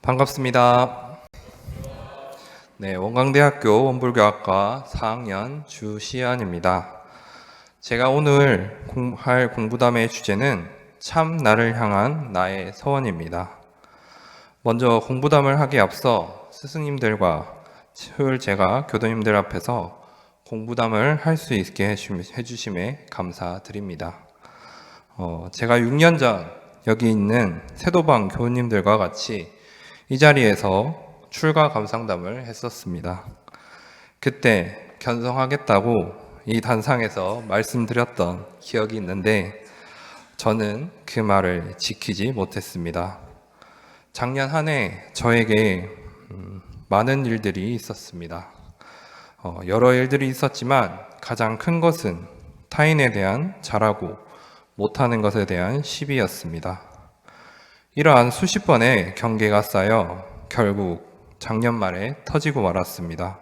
반갑습니다. 네, 원광대학교 원불교학과 4학년 주시안입니다. 제가 오늘 할 공부담의 주제는 참 나를 향한 나의 서원입니다. 먼저 공부담을 하기에 앞서 스승님들과 제가 교도님들 앞에서 공부담을 할 수 있게 해주심에 감사드립니다. 제가 6년 전 여기 있는 세도방 교우님들과 같이 이 자리에서 출가 감상담을 했었습니다. 그때 견성하겠다고 이 단상에서 말씀드렸던 기억이 있는데 저는 그 말을 지키지 못했습니다. 작년 한 해 저에게 많은 일들이 있었습니다. 여러 일들이 있었지만 가장 큰 것은 타인에 대한 잘하고 못하는 것에 대한 시비였습니다. 이러한 수십 번의 경계가 쌓여 결국 작년 말에 터지고 말았습니다.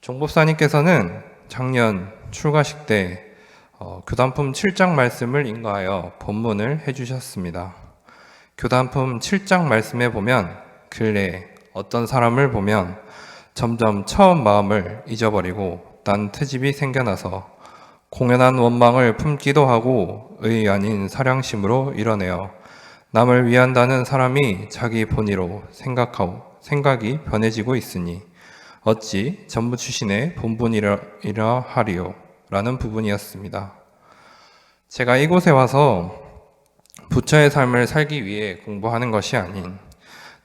종법사님께서는 작년 출가식 때 교단품 7장 말씀을 인가하여 본문을 해주셨습니다. 교단품 7장 말씀에 보면 근래 어떤 사람을 보면 점점 처음 마음을 잊어버리고 딴 트집이 생겨나서 공연한 원망을 품기도 하고 의 아닌 사량심으로 이뤄내어 남을 위한다는 사람이 자기 본의로 생각이 변해지고 있으니 어찌 전부 출신의 본분이라 하리요 라는 부분이었습니다. 제가 이곳에 와서 부처의 삶을 살기 위해 공부하는 것이 아닌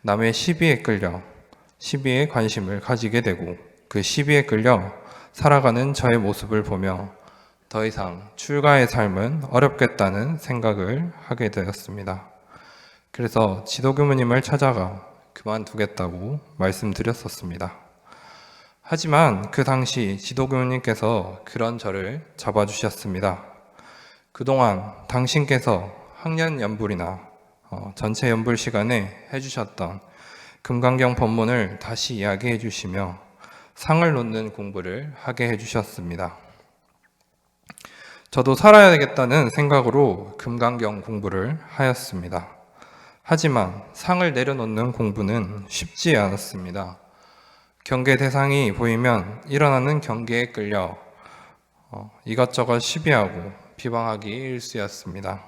남의 시비에 끌려 시비에 관심을 가지게 되고 그 시비에 끌려 살아가는 저의 모습을 보며 더 이상 출가의 삶은 어렵겠다는 생각을 하게 되었습니다. 그래서 지도교무님을 찾아가 그만두겠다고 말씀드렸었습니다. 하지만 그 당시 지도교무님께서 그런 저를 잡아주셨습니다. 그동안 당신께서 학년 연불이나 전체 연불 시간에 해주셨던 금강경 법문을 다시 이야기해 주시며 상을 놓는 공부를 하게 해주셨습니다. 저도 살아야겠다는 생각으로 금강경 공부를 하였습니다. 하지만 상을 내려놓는 공부는 쉽지 않았습니다. 경계 대상이 보이면 일어나는 경계에 끌려 이것저것 시비하고 비방하기 일쑤였습니다.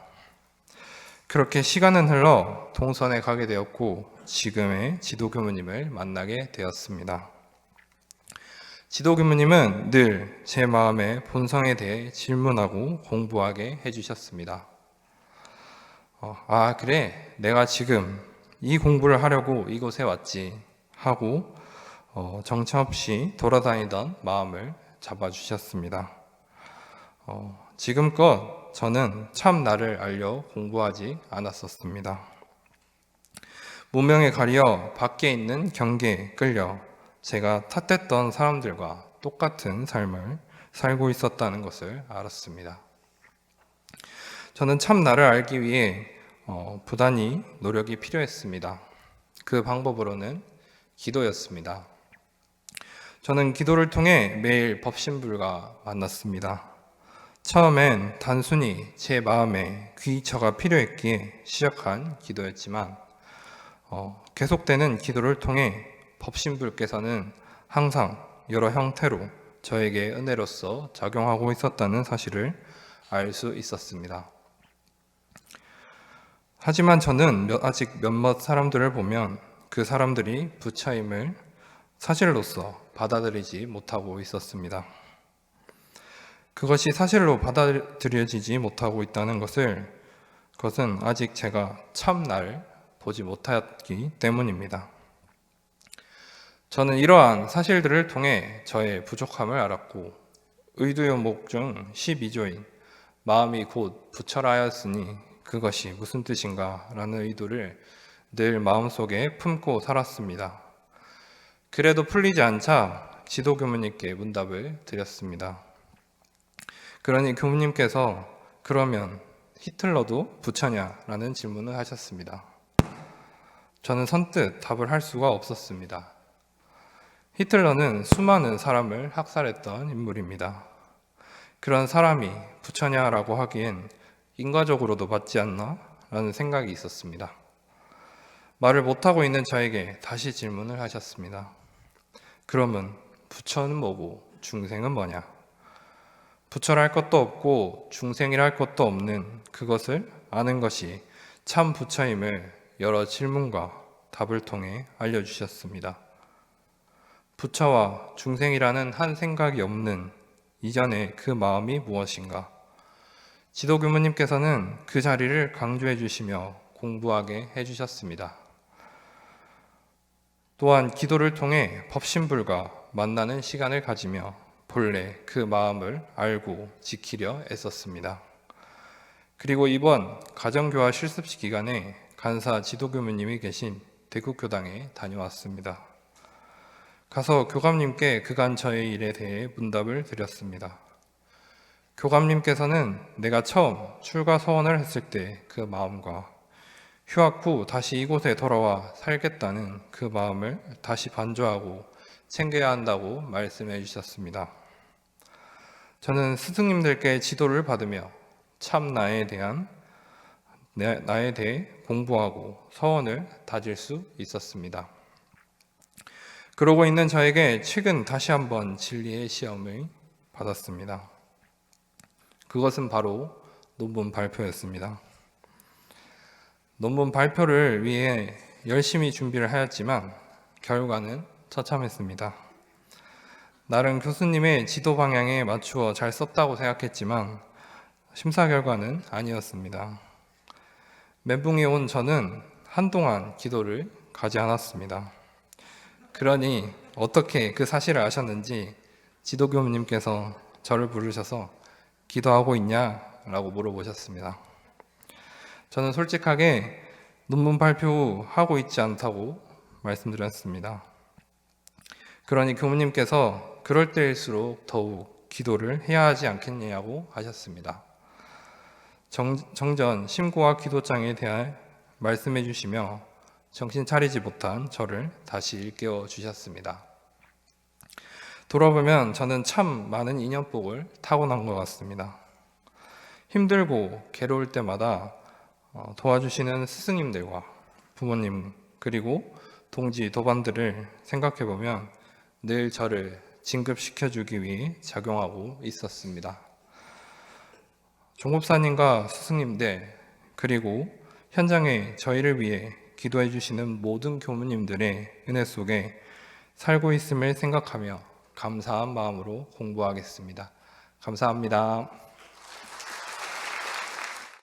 그렇게 시간은 흘러 동선에 가게 되었고 지금의 지도교무님을 만나게 되었습니다. 지도교무님은 늘 제 마음의 본성에 대해 질문하고 공부하게 해주셨습니다. 그래, 내가 지금 이 공부를 하려고 이곳에 왔지 하고 정처없이 돌아다니던 마음을 잡아주셨습니다. 지금껏 저는 참 나를 알려 공부하지 않았었습니다. 무명에 가려 밖에 있는 경계에 끌려 제가 탓했던 사람들과 똑같은 삶을 살고 있었다는 것을 알았습니다. 저는 참 나를 알기 위해 부단히 노력이 필요했습니다. 그 방법으로는 기도였습니다. 저는 기도를 통해 매일 법신불과 만났습니다. 처음엔 단순히 제 마음에 귀처가 필요했기에 시작한 기도였지만 계속되는 기도를 통해 법신불께서는 항상 여러 형태로 저에게 은혜로서 작용하고 있었다는 사실을 알 수 있었습니다. 하지만 저는 아직 몇몇 사람들을 보면 그 사람들이 부처임을 사실로서 받아들이지 못하고 있었습니다. 그것이 사실로 받아들여지지 못하고 있다는 그것은 아직 제가 참 나를 보지 못했기 때문입니다. 저는 이러한 사실들을 통해 저의 부족함을 알았고 의도요목 중 12조인 마음이 곧 부처라 하였으니 그것이 무슨 뜻인가 라는 의도를 늘 마음속에 품고 살았습니다. 그래도 풀리지 않자 지도교무님께 문답을 드렸습니다. 그러니 교무님께서 그러면 히틀러도 부처냐? 라는 질문을 하셨습니다. 저는 선뜻 답을 할 수가 없었습니다. 히틀러는 수많은 사람을 학살했던 인물입니다. 그런 사람이 부처냐라고 하기엔 인과적으로도 맞지 않나? 라는 생각이 있었습니다. 말을 못하고 있는 저에게 다시 질문을 하셨습니다. 그러면 부처는 뭐고 중생은 뭐냐? 부처랄 것도 없고 중생이랄 것도 없는 그것을 아는 것이 참 부처임을 여러 질문과 답을 통해 알려주셨습니다. 부처와 중생이라는 한 생각이 없는 이전의 그 마음이 무엇인가? 지도교무님께서는 그 자리를 강조해 주시며 공부하게 해주셨습니다. 또한 기도를 통해 법신불과 만나는 시간을 가지며 본래 그 마음을 알고 지키려 애썼습니다. 그리고 이번 가정교화 실습식 기간에 간사 지도교무님이 계신 대구교당에 다녀왔습니다. 가서 교감님께 그간 저의 일에 대해 문답을 드렸습니다. 교감님께서는 내가 처음 출가 서원을 했을 때 그 마음과 휴학 후 다시 이곳에 돌아와 살겠다는 그 마음을 다시 반조하고 챙겨야 한다고 말씀해 주셨습니다. 저는 스승님들께 지도를 받으며 참 나에 대해 공부하고 서원을 다질 수 있었습니다. 그러고 있는 저에게 최근 다시 한번 진리의 시험을 받았습니다. 그것은 바로 논문 발표였습니다. 논문 발표를 위해 열심히 준비를 하였지만 결과는 처참했습니다. 나름 교수님의 지도 방향에 맞추어 잘 썼다고 생각했지만 심사 결과는 아니었습니다. 멘붕에 온 저는 한동안 기도를 가지 않았습니다. 그러니 어떻게 그 사실을 아셨는지 지도교무님께서 저를 부르셔서 기도하고 있냐? 라고 물어보셨습니다. 저는 솔직하게 논문 발표 하고 있지 않다고 말씀드렸습니다. 그러니 교무님께서 그럴 때일수록 더욱 기도를 해야 하지 않겠냐고 하셨습니다. 정전 심고와 기도장에 대해 말씀해 주시며 정신 차리지 못한 저를 다시 일깨워 주셨습니다. 돌아보면 저는 참 많은 인연복을 타고난 것 같습니다. 힘들고 괴로울 때마다 도와주시는 스승님들과 부모님 그리고 동지 도반들을 생각해 보면 늘 저를 진급시켜주기 위해 작용하고 있었습니다. 종법사님과 스승님들 그리고 현장에 저희를 위해 기도해 주시는 모든 교무님들의 은혜 속에 살고 있음을 생각하며 감사한 마음으로 공부하겠습니다. 감사합니다.